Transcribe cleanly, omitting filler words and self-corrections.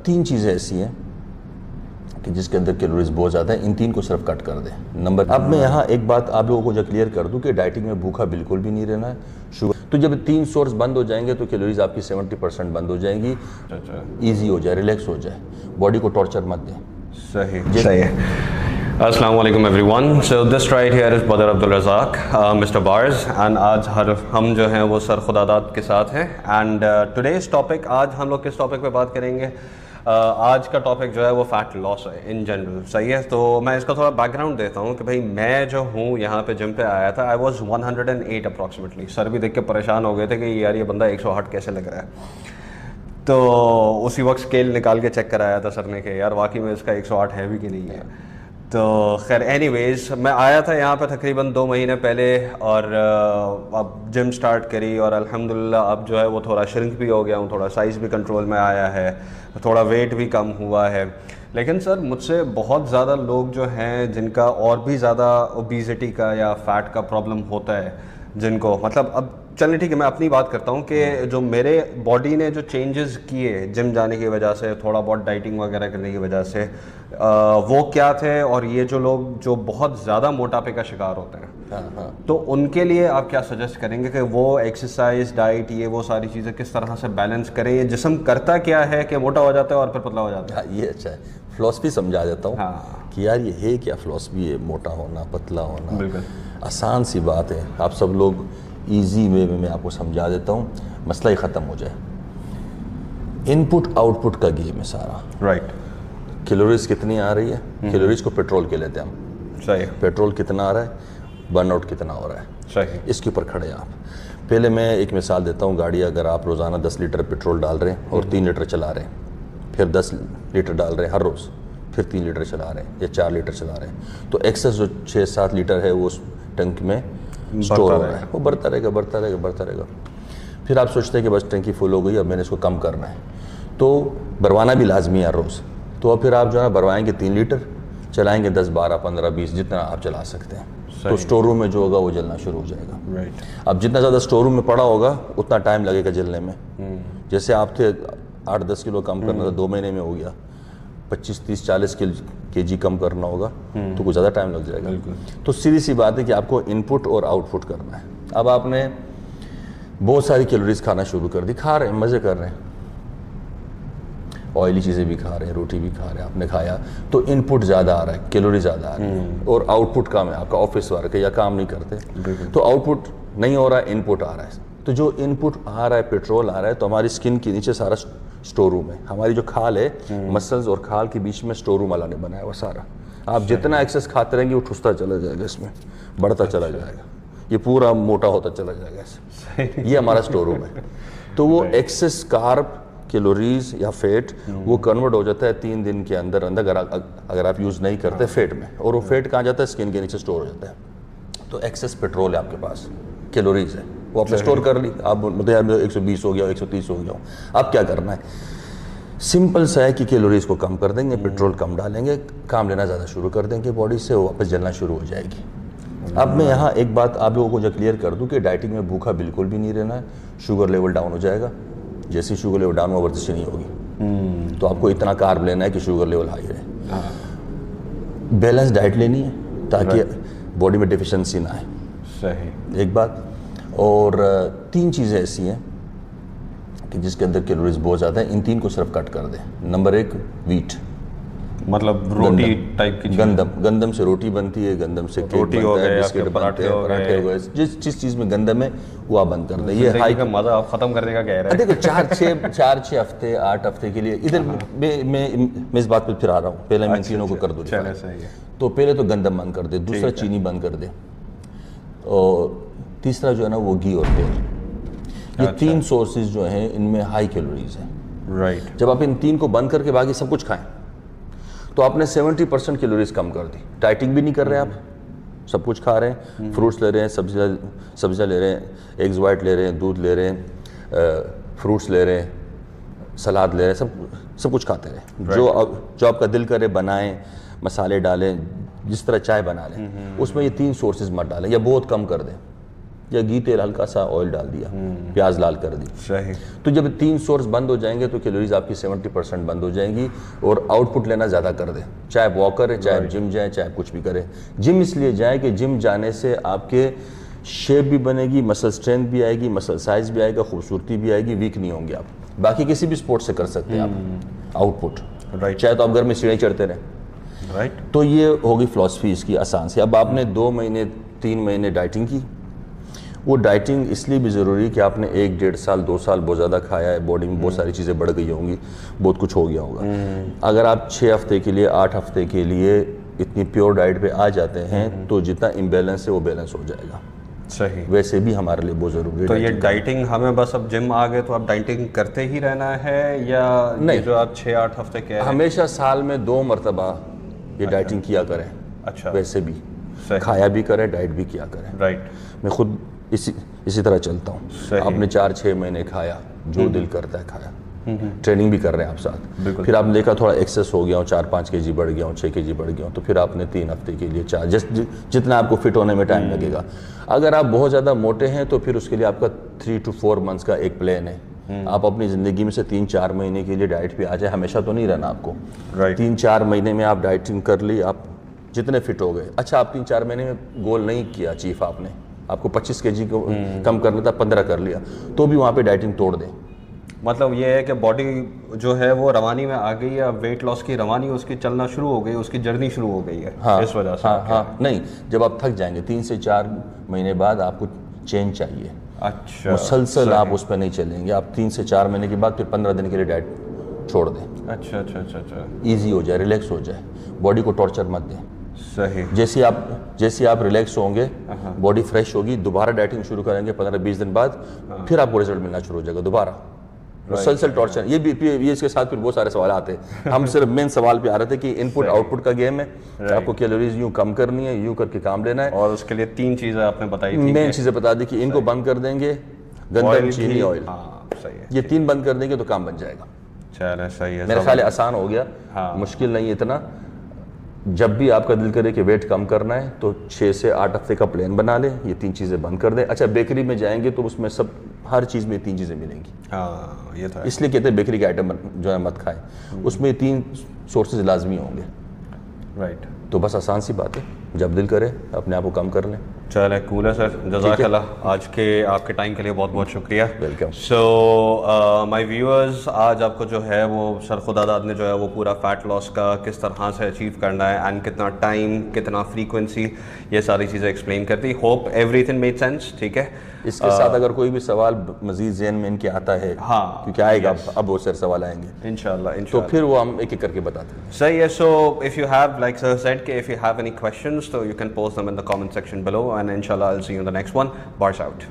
तीन चीज़ें ऐसी हैं कि जिसके अंदर कैलोरीज बहुत ज़्यादा है, इन तीन को सिर्फ कट कर दें। नंबर अब मैं यहाँ एक बात आप लोगों को जो क्लियर कर दूँ कि डाइटिंग में भूखा बिल्कुल भी नहीं रहना है। शुगर तो जब तीन सोर्स बंद हो जाएंगे तो कैलोरीज आपकी 70% बंद हो जाएंगी, ईजी हो जाए, रिलैक्स हो जाए, बॉडी को टॉर्चर मत दें। सही है। अस्सलाम वालेकुम everyone. So this right here is Badar Abdul Razzaq, mister Bars, and आज हम जो हैं वो सर खुदादाद के साथ हैं। एंड टुडेज़ टॉपिक, आज हम लोग किस टॉपिक पे बात करेंगे? आज का टॉपिक जो है वो फ़ैट लॉस है इन जनरल। सही है, तो मैं इसका थोड़ा बैकग्राउंड देता हूँ कि भाई मैं जो हूँ यहाँ पे जिम पे आया था, आई वॉज 108 अप्रॉक्सीमेटली। सर भी देख के परेशान हो गए थे कि यार ये बंदा 108 कैसे लग रहा है। तो उसी वक्त स्केल निकाल के चेक कराया था सर ने कि यार वाकई में इसका 108 है भी कि नहीं है। तो खैर एनीवेज, मैं आया था यहाँ पे तकरीबन 2 महीने पहले और अब जिम स्टार्ट करी और अल्हम्दुलिल्लाह अब जो है वो थोड़ा श्रिंक भी हो गया हूँ, थोड़ा साइज़ भी कंट्रोल में आया है, थोड़ा वेट भी कम हुआ है। लेकिन सर मुझसे बहुत ज़्यादा लोग जो हैं जिनका और भी ज़्यादा ओबेसिटी का या फ़ैट का प्रॉब्लम होता है, जिनको मतलब अब चलिए ठीक है मैं अपनी बात करता हूँ कि जो मेरे बॉडी ने जो चेंजेस किए जिम जाने की वजह से, थोड़ा बहुत डाइटिंग वगैरह करने की वजह से, वो क्या थे, और ये जो लोग जो बहुत ज़्यादा मोटापे का शिकार होते हैं, तो उनके लिए आप क्या सजेस्ट करेंगे कि वो एक्सरसाइज, डाइट, ये वो सारी चीज़ें किस तरह से बैलेंस करें? ये जिस्म करता क्या है कि मोटा हो जाता है और फिर पतला हो जाता है? ये अच्छा है, फिलॉसफी समझा देता हूँ कि यार ये है क्या फिलॉसफी है, मोटा होना, पतला होना। बिल्कुल आसान सी बात है, आप सब लोग ईजी वे में मैं आपको समझा देता हूँ, मसला ही ख़त्म हो जाए। इनपुट आउटपुट का गेम है सारा। राइट। कैलोरीज कितनी आ रही है, कैलोरीज को पेट्रोल के लेते हैं हम। सही। पेट्रोल कितना आ रहा है, बर्नआउट कितना हो रहा है। सही। इसके ऊपर खड़े आप। पहले मैं एक मिसाल देता हूँ, गाड़ी अगर आप रोज़ाना 10 लीटर पेट्रोल डाल रहे हैं और 3 लीटर चला रहे हैं, फिर 10 लीटर डाल रहे हैं हर रोज़, फिर 3 लीटर चला रहे हैं या 4 लीटर चला रहे हैं, तो एक्सेस जो 6-7 लीटर है वो उस टंक में स्टोर हो रहा है, वो बढ़ता रहेगा बढ़ता रहेगा बढ़ता रहेगा। फिर आप सोचते हैं कि बस टंकी फुल हो गई, अब मैंने इसको कम करना है, तो भरवाना भी लाजमी है हर रोज़। तो अब फिर आप जो है भरवाएंगे 3 लीटर, चलाएंगे 10, 12, 15, 20 जितना आप चला सकते हैं, तो स्टोर रूम में जो होगा वो जलना शुरू हो जाएगा। राइट। अब जितना ज़्यादा स्टोर रूम में पड़ा होगा उतना टाइम लगेगा जलने में। जैसे आप थे 8-10 किलो कम करना था, 2 महीने में हो गया, 25, 30, 40 केजी कम करना होगा तो कुछ ज़्यादा टाइम लग जाएगा। तो सीधी सी बात है कि आपको इनपुट और आउटपुट करना है। अब आपने बहुत सारी कैलोरीज खाना शुरू कर दी, खा रहे हैं, मज़े कर रहे हैं, ऑयली चीज़ें भी खा रहे हैं, रोटी भी खा रहे हैं, आपने खाया तो इनपुट ज़्यादा आ रहा है, कैलोरी ज़्यादा आ रही है, और आउटपुट कम है आपका। ऑफिस वर्क है या काम नहीं करते तो आउटपुट नहीं हो रहा है, इनपुट आ रहा है। तो जो इनपुट आ रहा है, पेट्रोल आ रहा है, तो हमारी स्किन के नीचे सारा स्टोर रूम है। हमारी जो खाल है, मसल्स और खाल के बीच में स्टोर रूम वाला ने बनाया हुआ सारा। आप जितना एक्सेस खाते रहेंगे वो ठुसता चला जाएगा, इसमें बढ़ता चला जाएगा, ये पूरा मोटा होता चला जाएगा ऐसे। ये हमारा स्टोर रूम है। तो वो एक्सेस कार्ब, कैलोरीज या फैट वो कन्वर्ट हो जाता है 3 दिन के अंदर अगर आप यूज़ नहीं करते फैट में, और वो फैट कहाँ जाता है, स्किन के नीचे स्टोर हो जाता है। तो एक्सेस पेट्रोल है आपके पास, कैलोरीज है, वो आपने स्टोर कर ली। आप मतलब यार 120 हो गया, 130 हो गया, अब क्या करना है? सिंपल सा है कि कैलोरीज को कम कर देंगे, पेट्रोल कम डालेंगे, काम लेना ज़्यादा शुरू कर देंगे बॉडी से, वो वापस जलना शुरू हो जाएगी। अब मैं यहाँ एक बात आप लोगों को जो क्लियर कर दूँ कि डाइटिंग में भूखा बिल्कुल भी नहीं रहना है। शुगर लेवल डाउन हो जाएगा, जैसे ही शुगर लेवल डाउन हुआ वर्जिश नहीं होगी, तो आपको इतना कार्ब लेना है कि शुगर लेवल हाई रहे। बैलेंस डाइट लेनी है ताकि बॉडी में डिफिशिएंसी ना आए। सही। एक बात, और 3 चीज़ें ऐसी हैं कि जिसके अंदर कैलोरीज बहुत ज़्यादा है, इन 3 को सिर्फ कट कर दें। नंबर 1 वीट, मतलब रोटी टाइप की गंदम से रोटी बनती है, गंदम से केक बनता है, बिस्किट बनते हैं, पराठे हो गए, जिस चीज़ में गंदम है वो आप बंद कर दें। ये हाई का मज़ा आप ख़त्म करने का कह रहे हैं। देखो 4-6 हफ्ते 8 हफ्ते के लिए इधर मैं इस बात पर फिर आ रहा हूँ। पहले मैं तीनों को कर दूँ। तो पहले तो गंदम बंद कर दे, दूसरा चीनी बंद कर दे, और तीसरा जो है ना वो घी और तेल। ये 3 सोर्सेज जो हैं इनमें हाई कैलोरीज हैं। राइट। जब आप इन 3 को बंद करके बाकी सब कुछ खाएं तो आपने 70% कैलोरीज कम कर दी। डाइटिंग भी नहीं कर रहे आप, सब कुछ खा रहे हैं, फ्रूट्स ले रहे हैं, सब्जियां ले रहे हैं, एग्स वाइट ले रहे हैं, दूध ले रहे हैं, फ्रूट्स ले रहे हैं, सलाद ले रहे हैं, सब कुछ खाते रहे। जो आपका दिल करे बनाएं, मसाले डालें, जिस तरह चाय बना लें, उसमें ये 3 सोर्सेज मत डालें या बहुत कम कर दें। या घी तेल हल्का सा ऑयल डाल दिया, प्याज लाल कर दी। सही। तो जब 3 सोर्स बंद हो जाएंगे तो कैलोरीज आपकी 70% बंद हो जाएंगी और आउटपुट लेना ज़्यादा कर दे। चाहे वॉक करें, चाहे जिम जाए, चाहे कुछ भी करें। जिम इसलिए जाए कि जिम जाने से आपके शेप भी बनेगी, मसल स्ट्रेंथ भी आएगी, मसल साइज भी आएगा, खूबसूरती भी आएगी, वीक नहीं होंगे आप। बाकी किसी भी स्पोर्ट से कर सकते हैं आप आउटपुट, राइट। चाहे तो आप घर में सीढ़ी चढ़ते रहें, राइट। तो ये होगी फिलॉसफी इसकी आसान से। अब आपने 2 महीने 3 महीने डाइटिंग की, वो डाइटिंग इसलिए भी ज़रूरी है कि आपने 1 डेढ़ साल 2 साल बहुत ज़्यादा खाया है, बॉडी में बहुत सारी चीज़ें बढ़ गई होंगी, बहुत कुछ हो गया होगा। अगर आप 6 हफ्ते के लिए 8 हफ्ते के लिए इतनी प्योर डाइट पे आ जाते हैं तो जितना इम्बेलेंस है वो बैलेंस हो जाएगा। सही। वैसे भी हमारे लिए बहुत ज़रूरी है। तो ये डाइटिंग हमें बस अब जिम आ गए तो आप डाइटिंग करते ही रहना है या नहीं, ये जो आप 6-8 हफ्ते के हमेशा साल में 2 मरतबा ये डाइटिंग किया करें। अच्छा। वैसे भी सही। खाया भी करें, डाइट भी किया करें। राइट। मैं खुद इसी तरह चलता हूँ। आपने 4-6 महीने खाया, जो दिल करता है खाया, ट्रेनिंग भी कर रहे हैं आप साथ, फिर आपने देखा थोड़ा एक्सेस हो गया हूँ, 4-5 kg बढ़ गया हूँ, 6 kg बढ़ गया हूँ, तो फिर आपने 3 हफ्ते के लिए जितना आपको फिट होने में टाइम लगेगा। अगर आप बहुत ज़्यादा मोटे हैं तो फिर उसके लिए आपका 3 to 4 months का एक प्लान है। आप अपनी ज़िंदगी में से 3-4 महीने के लिए डाइट पे आ जाए, हमेशा तो नहीं रहना आपको। राइट। 3-4 महीने में आप डाइटिंग कर ली, आप जितने फिट हो गए। अच्छा, आप 3-4 महीने में गोल नहीं किया अचीव, आपको 25 kg को कम करना था, 15 कर लिया, तो भी वहाँ पे डाइटिंग तोड़ दें। मतलब ये है कि बॉडी जो है वो रवानी में आ गई है, वेट लॉस की रवानी उसकी चलना शुरू हो गई, उसकी जर्नी शुरू हो गई है। हाँ, इस वजह से। हाँ, नहीं, जब आप थक जाएंगे 3 से 4 महीने बाद आपको चेंज चाहिए। अच्छा। मुसलसल आप उस पर नहीं चलेंगे। आप 3 से 4 महीने के बाद फिर 15 दिन के लिए डाइट छोड़ दें। अच्छा अच्छा अच्छा अच्छा। ईजी हो जाए, रिलैक्स हो जाए, बॉडी को टॉर्चर मत दें। सही। जैसे आप रिलैक्स होंगे, बॉडी फ्रेश होगी, दोबारा डाइटिंग शुरू करेंगे 15-20 दिन बाद, फिर आपको रिजल्ट मिलना शुरू हो जाएगा दोबारा। मुसलसल टॉर्चर। ये इसके साथ फिर बहुत सारे सवाल आते हैं। हम सिर्फ मेन सवाल पे आ रहे थे कि इनपुट आउटपुट का गेम है, आपको कैलोरीज यूं कम करनी है, यूं करके काम लेना है। और उसके लिए 3 चीज़ें आपने बताई थी। मेन चीज़ें बता दी कि इनको बंद कर देंगे, गंदम, चीनी, ऑयल। हाँ, सही है। ये 3 बंद कर देंगे तो काम बन जाएगा। चलो सही है। मेरा ख्याल है आसान हो गया। हाँ। मुश्किल नहीं इतना। जब भी आपका दिल करे कि वेट कम करना है तो 6 से 8 हफ्ते का प्लान बना लें, ये 3 चीज़ें बंद कर दें। अच्छा, बेकरी में जाएंगे तो उसमें सब हर चीज़ में 3 चीज़ें मिलेंगी। हाँ, ये था। इसलिए कहते हैं बेकरी के आइटम जो है मत खाएं, उसमें 3 सोर्सेज लाजमी होंगे। राइट। तो बस आसान सी बात है, जब दिल करे अपने आप को कम कर लें। चले, कूल है सर। जज़ाकल्लाह। आज के आपके टाइम के लिए बहुत बहुत शुक्रिया। वेलकम। सो माय व्यूअर्स, आज आपको जो है वो सर खुदादाद ने जो है वो पूरा फैट लॉस का किस तरह से अचीव करना है एंड कितना टाइम, कितना फ्रीक्वेंसी, ये सारी चीज़ें एक्सप्लेन करती। Hope everything made sense. ठीक है। इसके साथ अगर कोई भी सवाल मजीद ज़हन में इनके आता है, हाँ, क्योंकि आएगा अब बहुत सारे सवाल आएंगे इंशाल्लाह तो फिर वो हम एक एक करके बताते हैं। सही है। So if you have, like sir said, कि if you have any questions तो you can post them in the comment section below and इंशाल्लाह I will see you in the next one. Bars out.